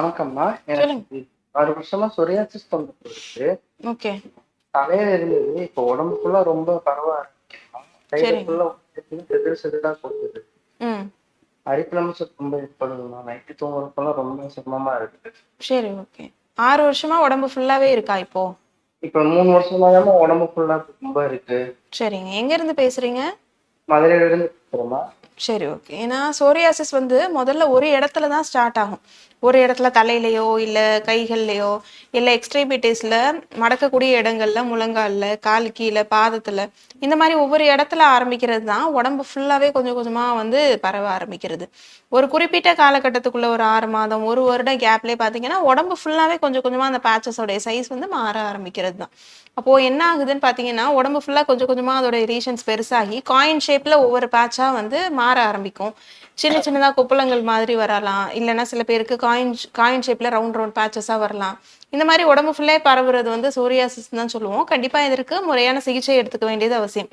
வணக்கம்மா. சொல்லுங்க. எனக்கு 6 வருஷமா சொரியாசிஸ் தொந்தரவு இருக்கு. ஓகே. தலையில இருந்தது. இப்போ உடம்பு ஃபுல்லா ரொம்ப பரவ ஆரம்பிக்குதும்மா. கையில சரிங்க. ஃபுல்லா செதில் செதிலா கொட்டுது. ம். அரிப்பு ரொம்ப ஏற்படுதும்மா. நைட்டு தூங்குறப்பலாம் ரொம்ப சிரமமா இருக்கு. சரி, ஓகே. 6 வருஷமா உடம்பு ஃபுல்லாவே இருக்கா இப்போ? இப்ப 3 வருஷமாதாம்மா உடம்பு ஃபுல்லா ரொம்ப இருக்கு. சரிங்க. எங்க இருந்து பேசுறீங்க? மதுரையில இருந்து பேசுறேம்மா. சரி, ஓகே. ஏன்னா சோரியாசிஸ் வந்து முதல்ல ஒரு இடத்துல தான் ஸ்டார்ட் ஆகும். ஒரு இடத்துல தலையிலயோ, இல்ல கைகள்லயோ, இல்ல எக்ஸ்ட்ரிமிட்டீஸ்ல மடக்கக்கூடிய இடங்கள்ல, முழங்கால்ல, கால் கீழ, பாதத்துல இந்த மாரி ஒவ்வொரு இடத்துல ஆரம்பிக்கிறது தான் உடம்பு ஃபுல்லாவே கொஞ்சம் கொஞ்சமா வந்து பரவ ஆரம்பிக்கிறது. ஒரு குறிப்பிட்ட காலகட்டத்துக்குள்ள ஒரு 6 மாதம், 1 வருடம் கேப்லயே பார்த்தீங்கன்னா, உடம்பு ஃபுல்லாவே கொஞ்சம் கொஞ்சமா அந்த பேட்சஸோடைய சைஸ் வந்து மாற ஆரம்பிக்கிறது தான். அப்போ என்ன ஆகுதுன்னு பார்த்தீங்கன்னா, உடம்பு ஃபுல்லா கொஞ்சம் கொஞ்சமா அதோட ரீஜன்ஸ் பெருசாகி, காயின் ஷேப்ல ஒவ்வொரு பேட்சா வந்து மாற ஆரம்பிக்கும். சின்ன சின்னதா கொப்புளங்கள் மாதிரி வரலாம். இல்லன்னா சில பேருக்கு காயின் காயின் ஷேப்ல ரவுண்ட் ரவுண்ட் பேட்சஸா வரலாம். இந்த மாரி உடம்பு ஃபுல்லே பரவுறது வந்து சோரியாசிஸ்ன்னு தான் சொல்லுவோம். கண்டிப்பா இதற்கு முறையான சிகிச்சை எடுத்துக்க வேண்டியது அவசியம்.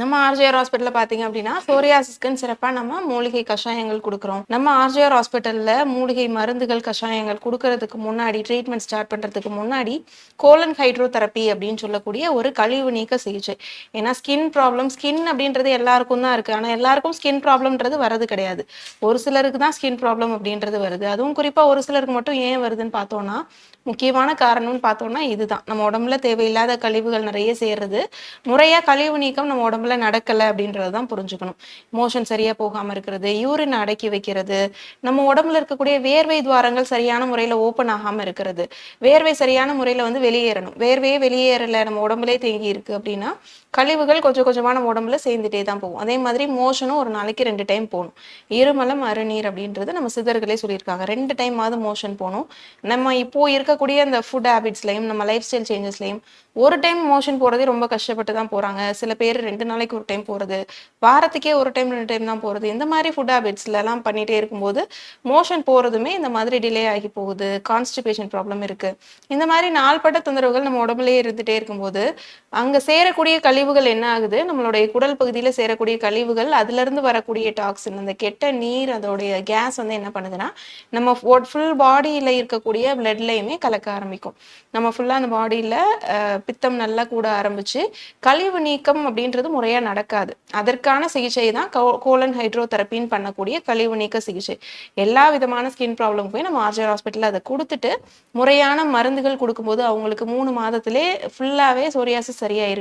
நம்ம ஆர்ஜிஆர் ஹாஸ்பிட்டல்ல பார்த்தீங்க அப்படின்னா, சோரியாசிஸ்க்குன்னு சிறப்பா நம்ம மூலிகை கஷாயங்கள் குடுக்குறோம். நம்ம ஆர்ஜிஆர் ஹாஸ்பிட்டல்ல மூலிகை மருந்துகள், கஷாயங்கள் குடுக்கறதுக்கு முன்னாடி, ட்ரீட்மெண்ட் ஸ்டார்ட் பண்றதுக்கு முன்னாடி, கோலன் ஹைட்ரோ தெரப்பி அப்படின்னு சொல்லக்கூடிய ஒரு கழிவு நீக்க சிகிச்சை. ஏன்னா ஸ்கின் அப்படின்றது எல்லாருக்கும் தான் இருக்கு. ஆனா எல்லாருக்கும் ஸ்கின் ப்ராப்ளம்ன்றது வரது கிடையாது. ஒரு சிலருக்கு தான் ஸ்கின் ப்ராப்ளம் அப்படின்றது வருது. அதுவும் குறிப்பா ஒரு சிலருக்கு மட்டும் ஏன் வருதுன்னு பார்த்தோம்னா, முக்கியமான காரணம்னு பார்த்தோம்னா இதுதான். நம்ம உடம்புல தேவையில்லாத கழிவுகள் நெறைய சேர்றது. முறையா கழிவு நீக்கம் நம்ம உடம்புல நடக்கல அப்படின்றத தான் புரிஞ்சுக்கணும். மோஷன் சரியா போகாம இருக்கிறது, யூரின் அடக்கி வைக்கிறது, நம்ம உடம்புல இருக்கக்கூடிய வேர்வை துவாரங்கள் சரியான முறையில ஓப்பன் ஆகாம இருக்கிறது. வேர்வை சரியான முறையில வந்து வெளியேறணும். வேர்வையே வெளியேறல, நம்ம உடம்புலே தேங்கி இருக்கு அப்படின்னா, கழிவுகள் கொஞ்சம் கொஞ்சமா நம்ம உடம்புல சேர்ந்துட்டே தான் போகும். அதே மாதிரி மோஷனும் ஒரு நாளைக்கு 2 டைம் போணும். இருமலம், அருநீர் அப்படின்றது நம்ம சித்தர்களே சொல்லியிருக்காங்க. 2 டைமாவது மோஷன் போணும். நம்ம இப்போ இருக்கக்கூடிய அந்த ஃபுட் ஹேபிட்ஸ்லயும், நம்ம லைஃப் ஸ்டைல் சேஞ்சஸ்லயும் ஒரு டைம் மோஷன் போறதே ரொம்ப கஷ்டப்பட்டு தான் போறாங்க. சில பேர் 2 நாளைக்கு ஒரு டைம் போறது, வாரத்துக்கே 1 டைம், 2 டைம் தான் போறது. இந்த மாரி ஃபுட் ஹேபிட்ஸ்லலாம் பண்ணிட்டே இருக்கும்போது, மோஷன் போறதுமே இந்த மாதிரி டிலே ஆகி போகுது. கான்ஸ்டிபேஷன் ப்ராப்ளம் இருக்கு. இந்த மாரி நாள்பட்ட தொந்தரவுகள் நம்ம உடம்புலயே இருந்துட்டே இருக்கும்போது, அங்க சேரக்கூடிய கழிவுகள் என்ன ஆகுது, நம்மளுடைய குடல் பகுதியில சேரக்கூடிய கழிவுகள், அதிலிருந்து வரக்கூடிய டாக்ஸின், அந்த கெட்ட நீர், அதோடைய கேஸ் வந்து என்ன பண்ணுதுன்னா, நம்ம ஃபுல் பாடியில இருக்கக்கூடிய பிளட்லயுமே கலக்க ஆரம்பிக்கும். நம்ம ஃபுல்லா அந்த பாடியில பித்தம் நல்லா கூட ஆரம்பிச்சு, கழிவு நீக்கம் அப்படின்றது முறையா நடக்காது. அதற்கான சிகிச்சை தான் கோலன் ஹைட்ரோ தெரப்பின்னு பண்ணக்கூடிய கழிவு நீக்க சிகிச்சை. எல்லா விதமான ஸ்கின் ப்ராப்ளம்க்குமே நம்ம ஆர்ஜிஆர் ஹாஸ்பிட்டல்ல அத குடுத்துட்டு, முறையான மருந்துகள் குடுக்கும்போது, அவங்களுக்கு 3 மாதத்திலே ஃபுல்லாவே சோரியாசிஸ் சரியாயிருக்கு.